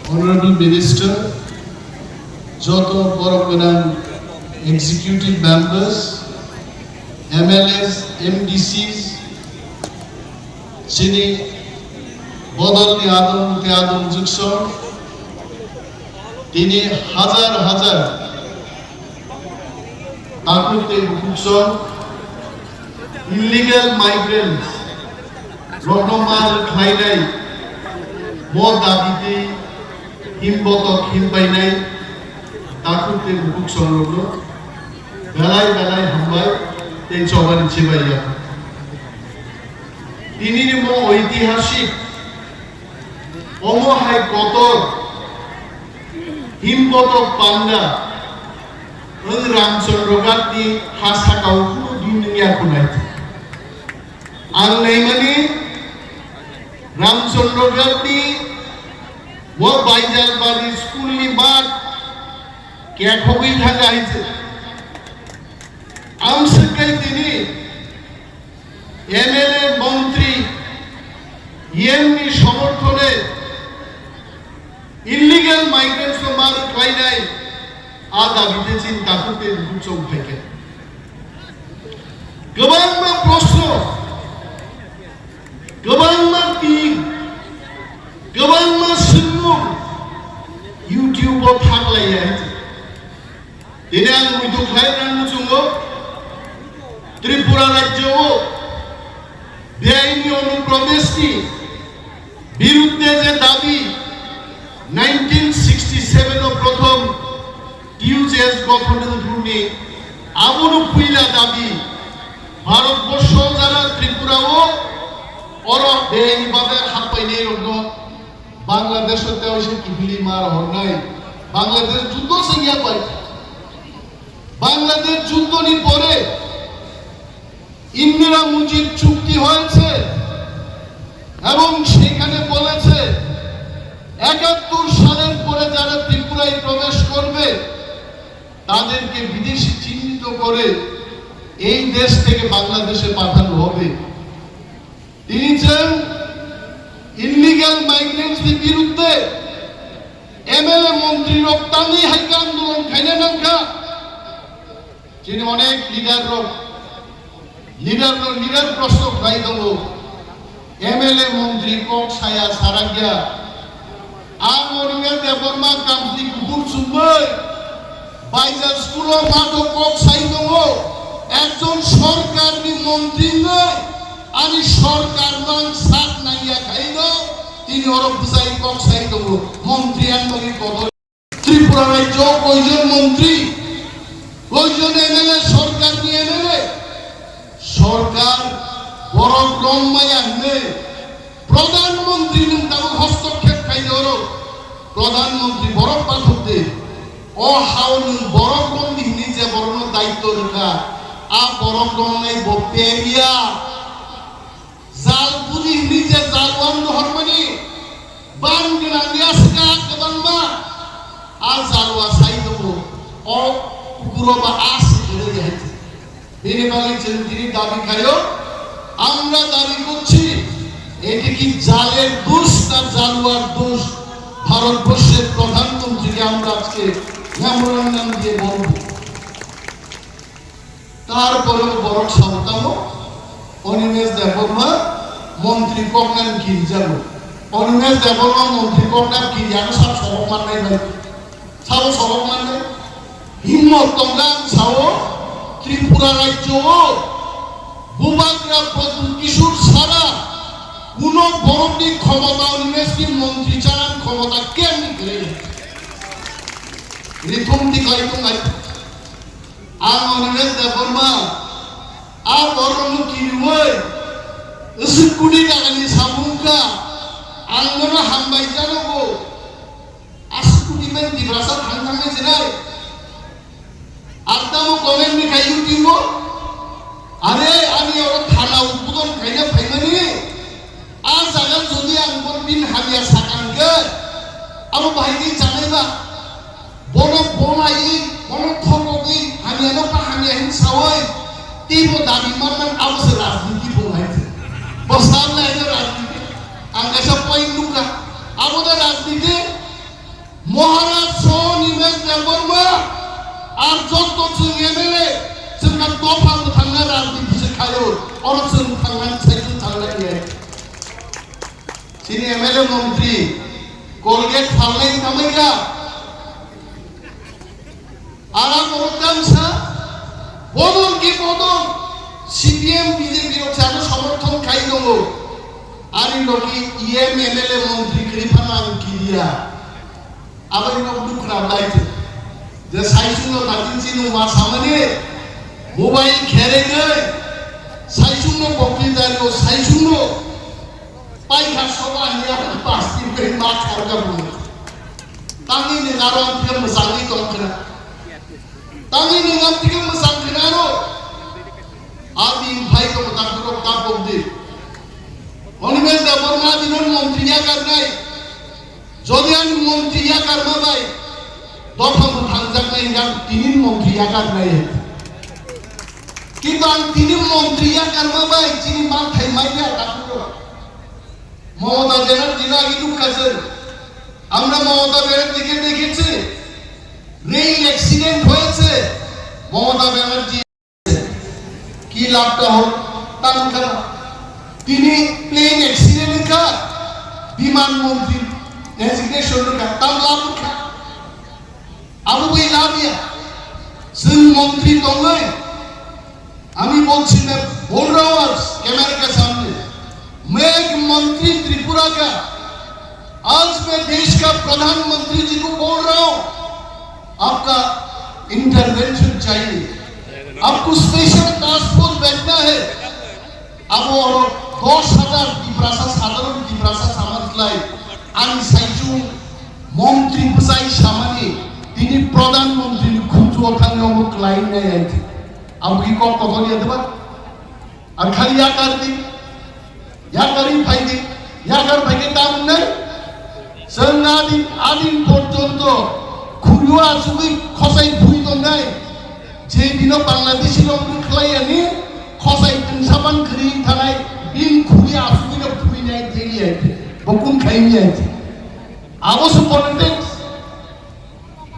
Honorable Minister, যত বড় প্রধান এক্সিকিউটিভ মেম্বার্স, MLAs, MDCs, যিনি বদলনি আদম যুগসন, তিনি হাজার হাজার তাকুতে যুগসন ইলিগাল মাইগ্রেন্টস রকমাল খাইনাই ব দাবিতে হিমবত হিমবাইনাই তাকুতে যুগসন রলো বেলায় বেলায় হামবাই এই চবানি ছিবাইয়া তিনি ঐতিহাসিক অমহায় কত হিমবত পান্ডা রামচন্দ্র গান্ধী হাসাকাও দুনিয়া খুনাই আংনাই মানে রামচন্দ্র গান্ধী ও বাইজাল বাড়ি স্কুলনি বাদ কে খবই থাকা হয়েছে আমসকাই তিনি MLA মন্ত্রী ইএমনি সমর্থনে ইলিগাল মাইগ্রেন্টস মার ক্লাইনাই আদা বিদেশিন তাকুতে গুচক থাকে গোবাং প্রশ্ন গোবাং তিন গোবাং সুন্দর ইউটিউবও থাকলাই আছে তিনি আং মুইতো খাই রান্নুচুঙ্গ ত্রিপুরা রাজ্য বেআইনি অনুপ্রবেশটি বিরুদ্ধে যে দাবি 1967 প্রথম টিউজেস গঠনের ভূমি আবরু পুইলা দাবি ভারতবর্ষ যারা ত্রিপুরা ও অর বেআইনি ভাবে হাত পাইনি রোগ বাংলাদেশতে হইছে কিবিলি মার হরনাই বাংলাদেশ যুদ্ধ সিঙ্গিয়া পাই বাংলাদেশ যুদ্ধ নি পরে ইন্দিরা মুজিব চুক্তি হয়েছে এবং সেখানে বলেছে 71 সালের পরে যারা ত্রিপুরায় প্রবেশ করবে তাদেরকে বিদেশি চিহ্নিত করে এই দেশ থেকে বাংলাদেশে পাঠানো হবে তিনি চান ইলিগাল মাইগ্রেন্টসের বিরুদ্ধে MLA মন্ত্রী রপ্তানি হাইকা আন্দোলন খাইনে নাঙ্কা যিনি অনেক লিডার প্রশ্ন খাই দেব MLA মন্ত্রী কক ছায়া সারা গিয়া আর মরিঙ্গা দেবর্মা কামসি কুকুর সুবই বাইজা স্কুল মাঠো কক ছাই দেব একজন সরকারি মন্ত্রী নয় আমি সরকার মান সাত নাইয়া খাই দাও তিনি অরব বুঝাই কক ছাই দেব মন্ত্রী আনবাগি কত ত্রিপুরা রাজ্য কয়জন মন্ত্রী কয়জন MLA সরকার নিয়ে MLA সরকার বড় গ্রহমায়া নেই প্রধানমন্ত্রী তাকে হস্তক্ষেপ খাই দেওয়ার প্রধানমন্ত্রী বড় পাঠকদের ও হাউন বড় গ্রহণ নিজে বড় দায়িত্ব রেখা আ বড় গ্রহণ নাই বপেরিয়া জাল পুরি নিজে জালওয়ান হরমানি বানগনা নিয়াসকা কদমবা আ জালওয়া সাই দেব ও কুকুর বা আস ধরে যাচ্ছে তিনি বলেছেন তিনি দাবি খায়ো আমরা দাবি করছি এটি কি জালের দোষ না জালুয়ার দোষ ভারতবর্ষের প্রধানমন্ত্রীকে আমরা আজকে মেমোরান্ডাম দিয়ে বলব তারপরেও বড় সাবধান অনিমেষ দেববর্মা মন্ত্রী কর্ণান গিরি যাব অনিমেষ দেববর্মা মন্ত্রী কর্ণান গিরি আমি সব সবক মাননাই ভাই সাবো সবক মাননাই হিম্মত তোমরা ছাও ত্রিপুরা রাজ্য বুবাগ্রা কিশোর ছাড়া কোন বড়টি ক্ষমতা অনিমেষটি মন্ত্রী চালান ক্ষমতা কেমনি করে রিথমটি কাইতো নাই আর অনিমেষ দেববর্মা আর বরং কি রুই এসকুড়ি টাকানি সামুকা আঙ্গনা হামবাই জানাবো আসকুড়ি মেন দিবাসা থাঙ্গামে জেনাই আদামো কমেন্ট নি খাই ইউটিউব আরে আমি ওর থানা উদ্বোধন খাইনা ফাইমানি আর জায়গা যদি আঙ্গর বিন হাবিয়া সাকানকে আরো বাইরে জানাইবা বড় বনাই বড় থকই হামিয়ানো হামিয়া হিংসাওই তীব্র দাবি মানমান আবসে রাজনীতি বনাইছে বসাল না রাজনীতি আঙ্গাসা পয়েন্ট নুকা আমাদের রাজনীতি महाराज सो निमेश देवबर्मा और जत जों एमएलए जोंना दफा थांना राजनीति सिखायो और जों थांनानै साइकेल थांलाय सिनि एमएलए मंत्री कोलगेट फालनाय थामायगा आरा गरतांसा बदल की बदल सीपीएम बीजेपी रो चानो समर्थन खाई दंगो आरि लोकी ईएम एमएलए मंत्री कृपानां किरिया आबाय नो दुखना लाइट जे साइसुनो तातिनसिनो मा सामने मोबाइल खेरेङै साइसुनो बक्तिदारियो साइसुनो पाइखा सभा हिया पास्ति पे मा खारगा बुङो तांनि नेगारो आंखौ मोजाङै दंखोना तांनि नेगामथिखौ मोजां खोनारो आदि भाई को ताकरो तापबदि अनिमेश देवबर्मा दिनन मन्त्रिया गारनाय जदियान मन्त्रिया गारमाबाय दफाखौ थांजानाय गान तिनि मन्त्रिया गारनाय কিন্তু आं तिनि मन्त्रिया गारमाबाय तिनि माथाय माइया ताकरो মমতা ব্যানার্জি না আগে দুঃখাছেন আমরা মমতা ব্যানার্জিকে দেখেছি রেল অ্যাক্সিডেন্ট হয়েছে মমতা ব্যানার্জি কি লাভটা হল তানখানা তিনি প্লেন অ্যাক্সিডেন্ট কা বিমান মন্ত্রী ডেজিগনেশন কা তার লাভ কা আবু ভাই লাভিয়া जों মন্ত্রী দঙ্গই আমি বলছি না बोल रहा हूं आज कैमरे के सामने मैं एक मंत्री त्रिपुरा का आज मैं देश का प्रधानमंत्री जी को बोल रहा हूं आपका इंटरवेंशन चाहिए आपको स्पेशल टास्क फोर्स बैठना है अब और 10,000 दिब्रासा साधारण दिब्रासा सामंतलाई आनि साइजु मंत्री बुसाई सामानि তিনি প্রধানমন্ত্রী খুঁজু ওখানে অমুক লাইন নেই আইছে अब की को कथलिया देबा আর খালি আকার দি याकारी फायदे याकार फायदे दाम নাই जों आदिन पर्यन्त खुरिया आसुगै खसाय भुइ दंनाय जे दिनो बांलादेशी लोग खलायानि खसाय तिनसाबान खरि थानाय बिन खुरिया आसुगै भुइनाय देलिया बकुन खाइनि आइते आबोसो पलिटिक्स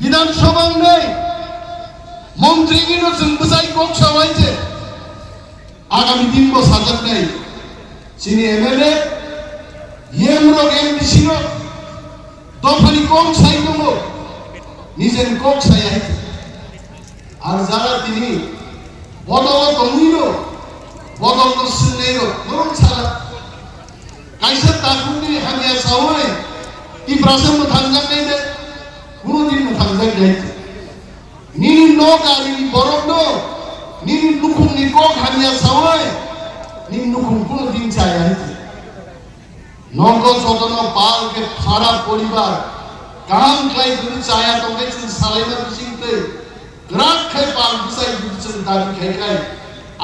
विधानसभा नै मंत्री गिनो जों बुजाय गक सावायजे आगामी दिन को साजत নাই sini MLA yemro MDC ro dofani kok sai dongo nijen kok sai aite ar jara tini bodol dongino bodol to sinero moron sala kaisa takuni hamya sawai ti prasam thanjak nei de kuno din thanjak nei ni no kari borondo ni lukum ni kok hamya sawai নিম্নকুম কোন দিন চাই আইতে নগদ যতন পাল কে খারাপ পরিবার কাম ক্লাই গুলি চায়া তোকে চিন সালাইনা বিচিনতে গ্রাক খাই পাল বিসাই বিচন দাবি খাই খাই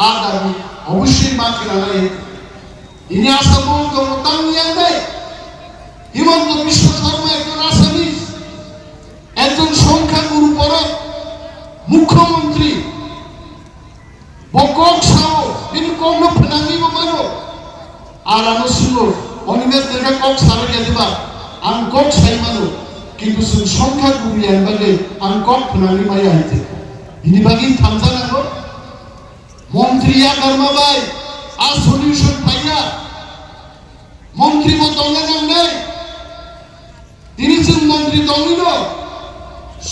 আর দাবি অবশ্যই মাকে লাগাই ইনি আসাম তো তামিয়া নাই হিমন্ত বিশ্ব শর্মা একজন আসামি একজন সংখ্যাগুরু বড় মুখ্যমন্ত্রী বকক সাও ini kono penangi mamano arano sulo onimes দেখা কক সারা গেদিবা আন কক সাইমানো কিন্তু সংখ্যা গুরিয়ান বাগে আন কক penangi মাই আইতে ini bagi থামজানাগো মন্ত্রিয়া কর্মবাই আ সলিউশন পাইয়া মন্ত্রী বদলে নাই তিনি যে মন্ত্রী দমিনো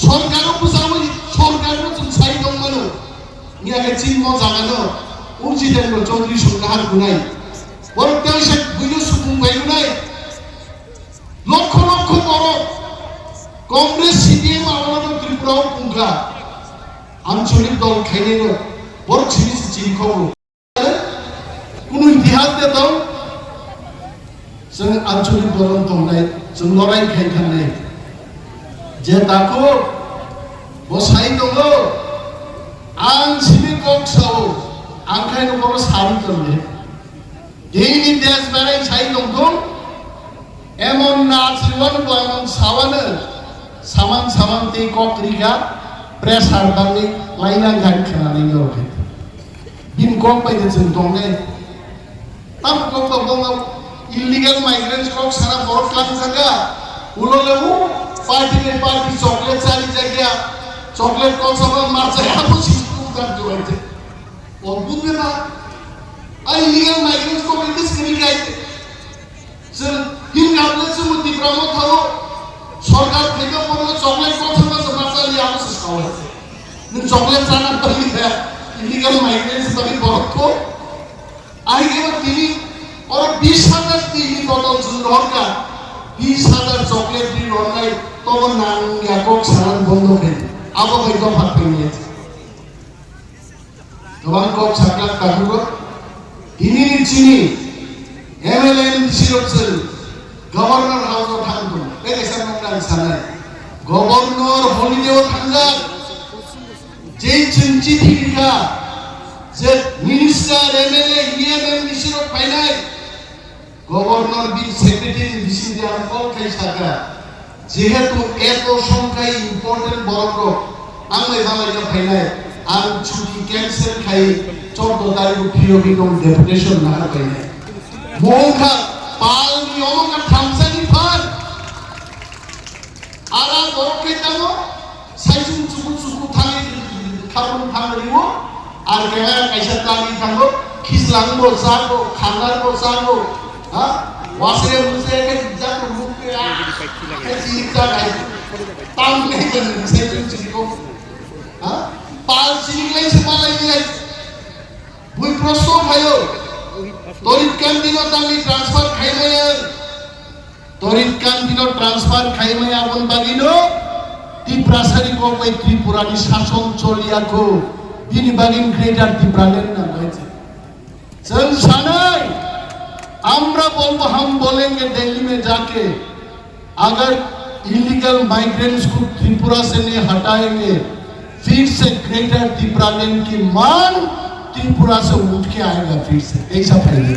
সরকারও বুঝাবই সরকারও সাই দমানো নিয়াকে চিহ্ন জাগানো উজিদেন চৌধুরী সংঘাত গুনাই বরতেও সে বুঝো সুকুম গাই গুনাই লক্ষ লক্ষ বড় কংগ্রেস সিপিএম আওয়ামী ত্রিপুরাও পুঙ্খা আঞ্চলিক দল খাইনে বড় ছিনিস চিনি খবর কোন ইতিহাস দে দাও जों आंचलिक दल दंनाय जों लड़ाई खायखानाय जे दाखो बसाय दङ आं सिनि कक्साव आंखायनो बर सारि दंने देनि देश बारै साइ दंखौ एमन नाचरिवन बयमन सावानो सामान सामान ते कक्रिका प्रेसार दानि लाइना गान खानानै गरखे बिन कक बायदि जों दंने ताम कक दङ illegal migrants kok sana borot lang jaga ulo lewu party chocolate सारी जगह चॉकलेट कौन सा मार जाए वो चीज को कर जो है और बुद्ध में आई लीगल माइग्रेंट्स को बिल्कुल स्क्रीन किया है सर हिल गावले से मुद्दी प्रमो था वो सरकार फेंका बोलो चॉकलेट कौन सा मार जाए लिया उसे स्काउट है न चॉकलेट साना बली है लीगल माइग्रेंट्स बली बहुत को आई के बाद तीनी और 20,000 तीनी बोतल सुंदर का 20,000 चॉकलेट दी रोनाई तो वो नांग या कोक सालन बंदो के अब वो भाई तो भाग पे नहीं है तो हम कोक साकलात काटूँगा इन्हीं चीनी MLM डिसीजन गवर्नर हाउस और थांगो पहले सब लोग ना है गवर्नर हॉलिडे और थांगा जे चिंची थी क्या जे minister MLA EMM decision final governor भी सेक्रेटरी डिसीजन कॉल कैसा का যেহেতু এত সংখ্যায় ইম্পর্টেন্ট বড় আমি বাংলায় ফাইনাল আর ছুটি ক্যান্সেল খাই 14 তারিখ ফিরবি কোন ডেপুটেশন না পাইলে মোখা পাল নিয়মকা থামসানি ফান আরা দরকে দাও সাইজুন চুকু থালি খাবুন থামরিও আর ক্যামেরা কাইসা তালি থাকো খিসলাঙ্গো সাগো খাঙ্গারগো সাগো হ্যাঁ वासरे मुझे के जाकर मुख पे आ ऐसी क्या है ताऊ नहीं करने से चीज को हाँ पाल सिंगलाई से पाला ही है बुई प्रश्न भाइयों तोरित काम दिनों तांगी ट्रांसफर खाई में यार तोरित काम दिनों ट्रांसफर खाई में यार बन बागिनो त्रिपुरासारी को कोई त्रिपुरानी शासन चोलिया को बिनी बागिन ग्रेटर त्रिपुरालेन ना भाई चल सानाई आम्रा बोलबो हम बोलेंगे दिल्ली में जाके अगर इलीगल माइग्रेंट्स को त्रिपुरा से नहीं हटाएंगे फिर से ग्रेटर त्रिपुरालैंड की मांग त्रिपुरा से उठ के आएगा फिर से ऐसा फैले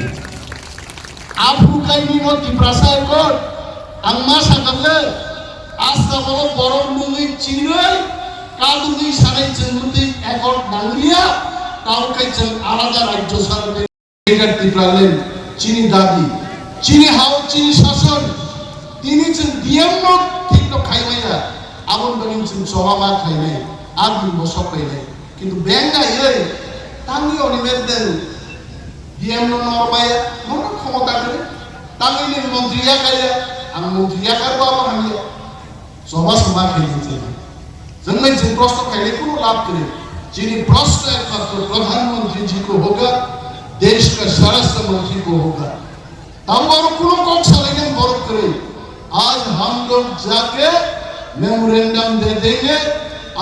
आप रुकाई नहीं हो त्रिपुरा से को अंगमा सागले आज का बोलो बरों मुंगी चिन्ह कालुनी सारे चंद्रुति एकॉर्ड नांगिया ताऊ के चंद आलादा राज्य सारे ग्रेटर त्रिपुरालैंड चीनी दादी चीनी हाउ चीनी शासन तीनी चन दियम नो ठीक तो खाई में या आबुन बनिन चन सोहामा खाई में आदमी बसक पे है किंतु बेंगा ये तांगी ओनिमेंटल दियम नो नॉर्माया मोना क्षमता करे तांगी ने मंत्रिया करे हम मंत्रिया कर बाबा हम ये सोहा समा खाई चन जन्म चन प्रश्न खाई को लाभ करे चीनी प्रश्न एकमात्र प्रधानमंत्री जी को होगा देश का स्वराष्ट्र मंत्री को होगा तब और कुलों को चलेंगे बहुत करें आज हम लोग जाके मेमोरेंडम दे देंगे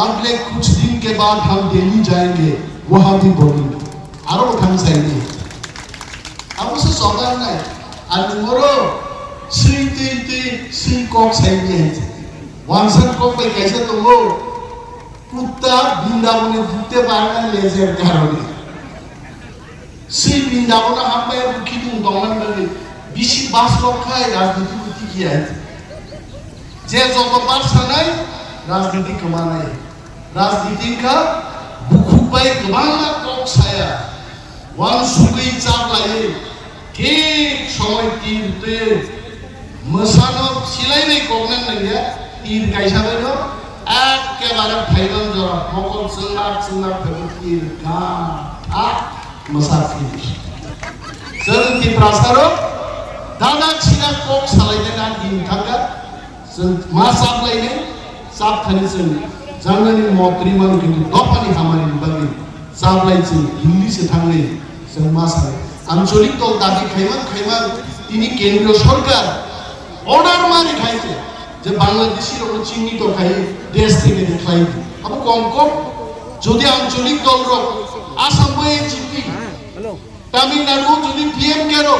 अगले कुछ दिन के बाद हम दिल्ली जाएंगे वहां भी बोलेंगे आरो खान चाहिए अब उसे सौदा नहीं अनमोरो श्री कोक चाहिए वांसन कोक पे कैसे तो वो कुत्ता बिंदावन भूते बारना लेजर करोगे श्री बिंदावन हम पे रुकी तुम दोनों में बिशी बास लोग खाए राजनीति बुद्धि किया है जे जो तो बात सनाई राजनीति कमाना है राजनीति का बुखुपाई कमाना कोक साया वन सुगई चाप लाये के समय तीर ते मसानो सिलाई नहीं कोकने नहीं है तीर कैसा बेरो एक के बारे फाइनल जो मौकों संगार फिर आ मसाफिर सर की प्रासारो दादा छिना कोक सालाइने ना दिन थांगा सर मा साफ लाइने साफ खाने से जानने मौतरी मन के दोपनी हमारी बगी साफ लाइन से हिंदी से थांगे सर मा साले आंचलिक तो दादी खाइमान तिनी केंद्रीय सरकार ऑर्डर मारे खाइते जब बांग्लादेशी लोग चीनी तो खाई देश से के दिखाई अब कम যদি আঞ্চলিক দল আসাম বয়ে জিপি তামিলনাড়ু যদি পিএম কেরো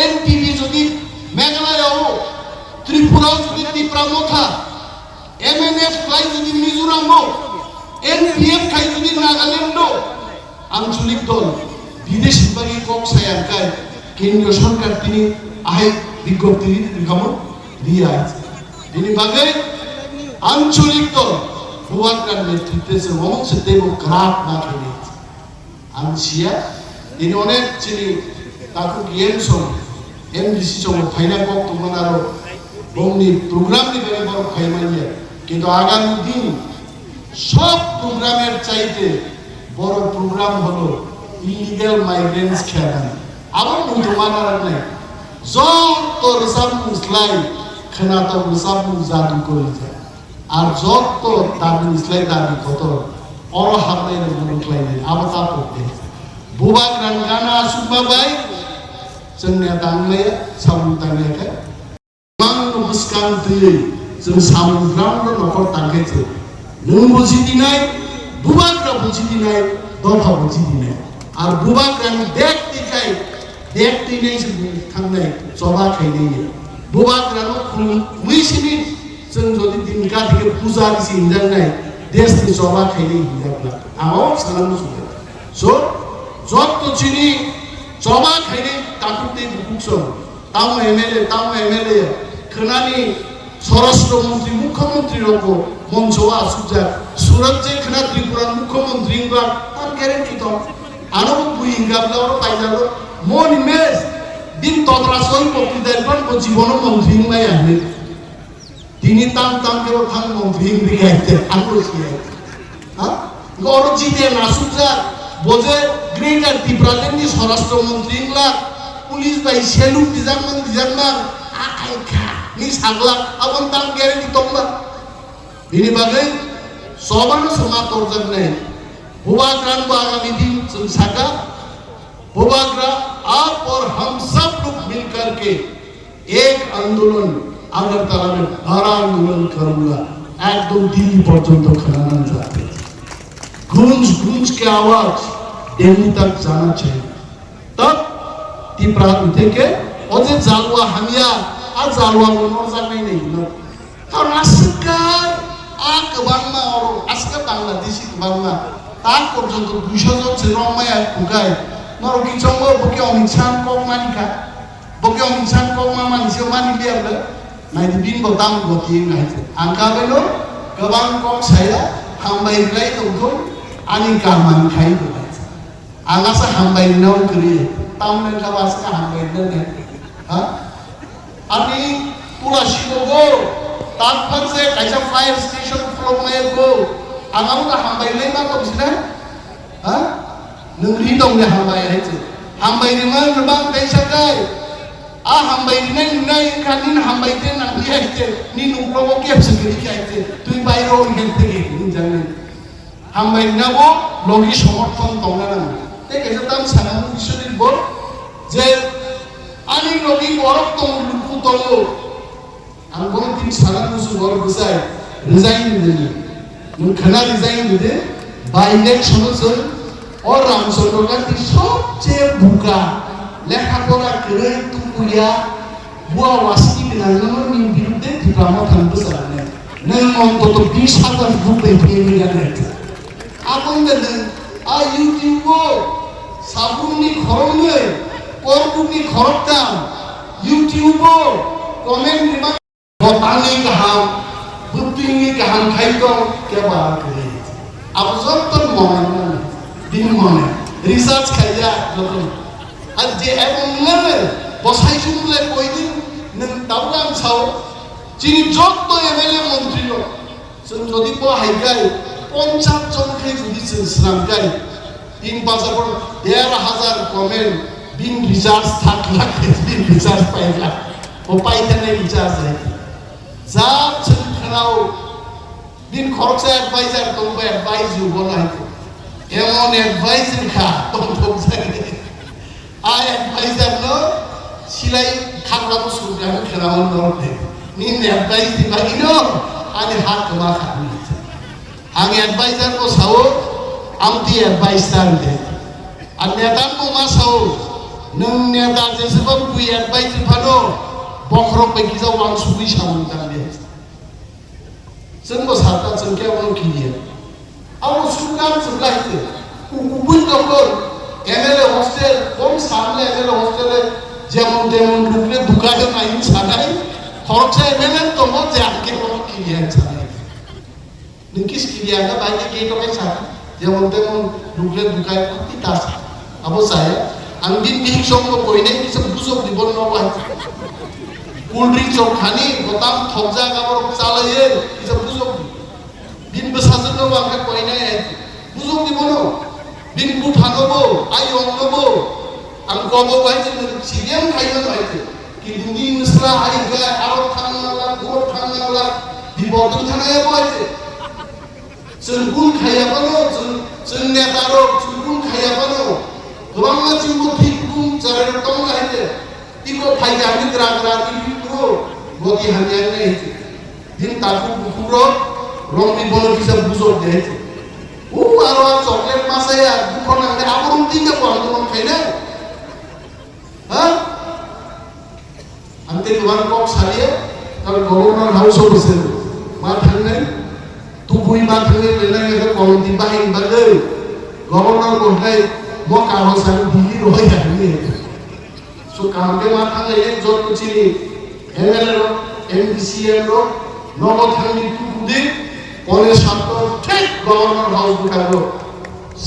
এনপিপি যদি মেঘালয় ত্রিপুরা যদি ত্রিপুরা মথা এমএনএফ খাই যদি মিজোরাম এনপিএফ খাই যদি নাগাল্যান্ড আঞ্চলিক দল বিদেশি বাগি কক সায়ারকার কেন্দ্রীয় সরকার তিনি আহে বিজ্ঞপ্তি বিজ্ঞাপন দিয়ে আছে তিনি বাগে আঞ্চলিক দল Buatkan netrite se ngomong setemu kerap nak ini. Ansia ini onet cini takut game song. MDC song final kok tu mana ro বংনি প্রোগ্রাম নিবে বড় খাইমাইয়া কিন্তু আগামী দিন সব প্রোগ্রামের চাইতে বড় প্রোগ্রাম হলো ইলিগাল মাইগ্রেন্টস খেলা আবার মুসলমানরা নাই যত রসাব মুসলাই খানাত রসাব জারি করে যায় আর যত দাবি মুসলাই দাবি কত অর হামলাইনে মুখলাইনে আবতা পড়তে বুবাক রানগানা সুবাবাই जोंनिया दांनाया सामुं दांनायखाय गोबां बुसकां दैयै जों सामुंफ्रामबो न'खर दांखायसो नों बुजिदिनाय बुबाग्रा बुजिदिनाय दफा बुजिदिनाय आरो बुबाग्रानि देख दिखाय देख दिनै जों थांनाय जबा खायनाय बुबाग्रानो खुमैसिनि जों जुदि दिनका दिखे पूजा दिसि हिनजांनाय देशनि जबा खायनाय हिनजाब्ला आमाव सानांगौ सुबे स' जत्त चिनि जबा खायनाय ताकुते बुकुसं ताव एमएलए खोनानि স্বরাষ্ট্র মন্ত্রী মুখ্যমন্ত্রী রকম মঞ্চওয়া সুজা সুরত যে খনা ত্রিপুরা মুখ্যমন্ত্রী বা তার গ্যারান্টি তো আরো বুই ইংগাবলাও পাইলালো মন ইমেজ দিন তদ্রাসই বক্তৃতার পর জীবন মন্ত্রী নাই আনে তিনি তাম তাম কেও থাং মন্ত্রী ইংরিগাইতে আনরসি হ্যাঁ গড় জিতে না সুজা বোঝে গ্রেটার ত্রিপুরালেন্ডি স্বরাষ্ট্র মন্ত্রী ইংলা পুলিশ বাই সেলুট দিজামান আকাইখা ni sagla abang tang gere di tongla ini bagai soban sama torjan ne बुबाग्रान को आगामी दिन संसाका बुबाग्रा आप और हम सब लोग मिलकर के एक आंदोलन अगरतला में बड़ा आंदोलन करूंगा एकदम दिल्ली पर्यंत खनाना जाते गूंज गूंज के आवाज दिल्ली तक जाना चाहिए तब तीव्र उठे के अजे जालवा हमिया आज जालवा बनोर जानाय नहीं ना कारण आजकाल गोबांमा आजके बांग्लादेशी गोबांमा ताक पर्यंत 200 জন রমায়া খুগাই নরকি চঙ্গ বকে অমিছান কক মানিকা বকে অমিছান কক মানিসে মানি লিয়ালে নাইদি বিন বতাম গতি নাইছে आंखा बेलो गोबां কক साया हामबायलाय दंखौ आनि गामान खाय दंखायसे आंगासा हामबायनाव गरि तामने खाबासका हामबायनो ने हा आनि पुरासिबो ताकफारसे कायसा फायर स्टेशन फ्लगमायको आंगावदा हामबायलाय मा दंसिना हा नोंरि दंने हामबायहायसे हामबायनिमा गोबां कायसाखाय आ हामबायनाय नुनाय खानिन हामबायते नांलियायते नि नुब्लगो केपसे गरिखायते तुइ बायरो हेलते हिनजाने हामबायनाबो लगी समर्थन दंना ना ते कायसा ताम सानामु बिसोरनि बर जे आनि लगी बरफ दं लुकु दंगो आं दिन सानामु सुबर बुजाय रिजाइन दिनि नों खोना रिजाइन दिदे बाय इलेक्शन जों और रामचंद्र गांधी सबचेয়ে बुका लेखापड़ा गैयै तुकुया बुआ वासि गोनांनि बिरुद्धे दिप्लामा थांबो जानाय नों अन्तत 20,000 बुक दैफैनो गाने आबंदे आ इउटिउबो साबुननि खरंनो करबुकनि खरबदाम इउटिउबो कमेन्ट रिमार्क बतानि गाहाम बुद्धिनि गाहाम खायदो केबा गैयै अब जत्तन मने दिन मने रिसार्च खाया जतन आज जे एबंगले बसाइसुमले कयदिन नों दाबलाम साव जिनि जत्त एमएलए मन्त्री लो जों जदि बहायगाय 50 जनखै जुदि जों स्रांगाय दिन बाजारफोर 1,500 कमेन्ट बिन रिचार्ज थाकला बिन रिचार्ज पाइला ओ पाइथाने रिचार्ज है जा जों खोनाव दिन खरकसा एडभाइजार दंबो एडभाइस जुबनाय एमन एडभाइस खा दंथब जागे आ एडभाइजार नो सिलाय खाग्राबो सुग्रानो खोनावन दरदे नि एडभाइस दिबागिनो आनि हात मा खानि आं एडभाइजार को सावो आमति एडभाइस दांदे आ नेतान को मा सावो नों नेता जेसेबां बुइ एडभाइस फानो बखरो पैकिजाव वां सुबि सावो दांदे जोंबो सारता जों केवल कियो आव सुगान सुगाइते गुबुन नखर एमएलए हस्टेल कम सामने एमएलए हस्टेल जेमन तेमन लुकले दुकाने नाइन सानाय खरचा एमएलए दङ जे आके कम कियो सानाय नोंकिस कियागा बायदि गेटआव सा जेमन तेमन लुकले दुकाय कति तास आबो साया आं दिन बिहिं समबो कइनाय किसम बुजब दिबन न bye cold drink chok khani gotam thokja gabor chalaye isa bujok bin besajno angka koina bujok di bono bin buthanobo ayong nobo ang kobo baije sidiam khaiba baije কিন্তু দিন ইসলা আই গায় আরো থাঙ্গালা গোর থাঙ্গালা di botol thanaya baije जों खायाबानो जों नेतारो जों खायाबानो गोबां मानसि बुद्धि गुं जारे दं गायते इको फाइजानि ग्राग्रा इपिरो गति हानिया नै दिन ताकु बुकुरो रंनि बनो बिसा बुजो देते ও আরো চকলেট মাসায়া দুখন আগে আবরণ তিনটা আন্দোলন খাইনা হ্যাঁ আমি তোমার কক সারিয়ে তার গভর্নর হাউস অফিসে মা থাকলে তুই মা থাকলে লেনে কমিটি বাহিনী বাদে গভর্নর কোথায় মো কারো সারি দিলি রই যাবে সো কামকে মা থাকলে যত চিনি এমএলএ র এমডিসিএম র নগদ থাকলে কুকুদি পরে সাতটা ঠিক গভর্নর হাউস ঢুকাবো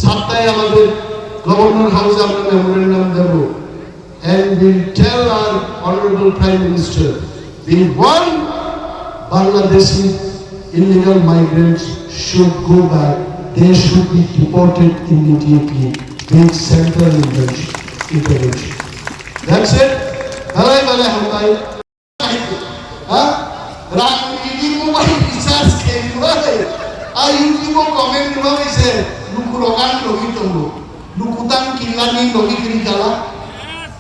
সাতটায় আমাদের গভর্নর হাউসে আমরা মেমোরেন্ডাম দেব and we'll tell our honorable prime minister the one Bangladeshi illegal migrants should go back, they should be deported immediately with central intervention. That's it. Halai balai hamai. Rangini mobile research kei. I YouTube comment nahi se. Luku logan logi tongo. Lukutan kilani logi kiri kala.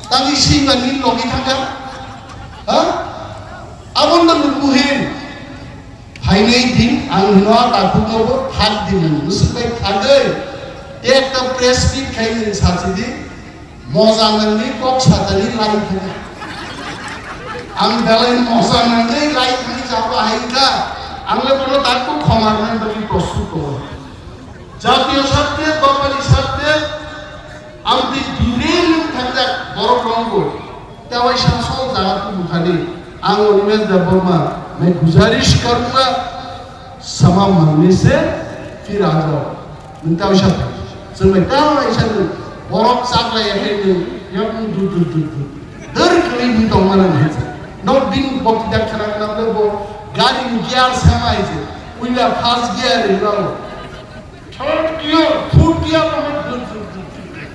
Tadi singani logi thaka. Abon na lukuhin. Hainai din ang hinawa kakugawa hat din. Musibay kagay. Ekta press meet kainin sachi di. Mozanani kok satani lai thaka. Ang dalai mozanani lai thaki jaba haika. Angle bolo taku khomarnan bagi প্রস্তুত করা। জাতীয় স্বার্থে দলবাদী স্বার্থে আমাদের দিনের থাকতে বড় রঙ্গ তাই শাসন জাগাতু বুখারি आं उर्मेश देवबर्मा मैं गुजारिश करूंगा समा मांगने से फिर आ जाओ मिलता है सब सर मैं क्या ऐसा बरफ चाकला ये यम दर कली भी तो माना नहीं था नॉट बिन बक्ति देखना ना वो गाड़ी में गियर समय से उइला फास्ट गियर है ना थर्ड गियर फोर्थ गियर में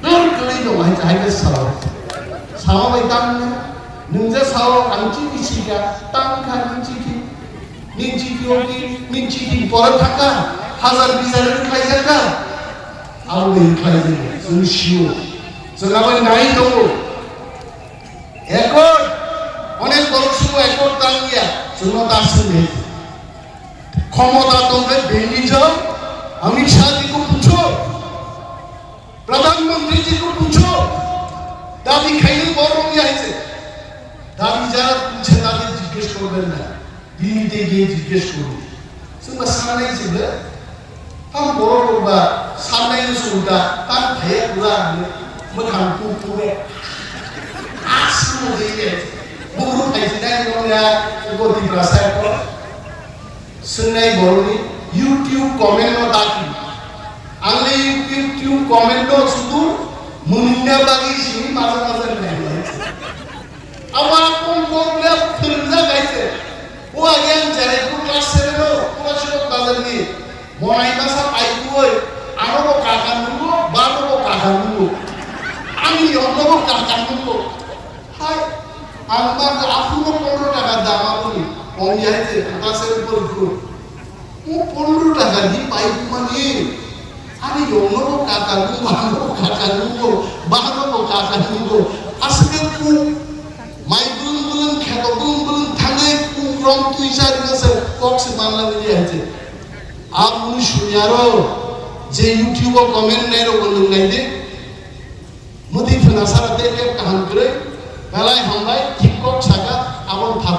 दर कली तो वहीं जाएगा सावा भाई काम नोंजा साव आंची बिसिगा टांखा निंचिथि निंचिथि पर थाका हाजार बिजार खाइजाका आरो बे खाइजे जों शिव जोंहाबो नाय दङ एकड अनेक बरसु एकड तांगिया जोंनो दासिम क्षमता दंबे बेनि जो अमित शाह जी को पूछो प्रधानमंत्री जी को पूछो दाबी खाइले बरं याइছে दाबी যারা पूछे তাদের জিজ্ঞেস করবেন না দিল্লিতে গিয়ে জিজ্ঞেস করুন जोंबा सानाय जेबो आं बर' बा साननायनि सुबिदा तान थाया गुरा मोखां पुपुरे आसु देले बर' थाइजिनाय नङा गति भाषाखौ सोंनाय बर'नि इउटिउब कमेन्ट दाखि आंनि इउटिउब कमेन्ट सुदु मुनिना बागि सिनि माजा माजा नायलाय আমার কোন কোনলে ফিরজা গাইছে ও আগে যারে ক্লাস 7 ও পড়াশোনা বাজার নিয়ে মনাই ভাষা পাইতো ওই আমারও কাকা নুগো বাবারও কাকা নুগো আমি অন্যও কাকা নুগো হাই আমার আপুরও 15 টাকা দাম আপনি কম যাইছে ক্লাসের উপর ঘুর ও 15 টাকা দি পাইতো মানে আমি অন্যও কাকা নুগো বাবারও কাকা নুগো বাবারও কাকা নুগো আজকে তুই माइ बुलुन खेतो बुलुन थांगे कुक्रम तुइसार गसे कक्स मानला नि आइছে आप मुनि सुनियारो जे यूट्यूब कमेन्ट नाइरो बोलुन नाइदे मुदि फना सारा देखे कहान करे बेलाय हमलाय टिकटक सागा आबन थाता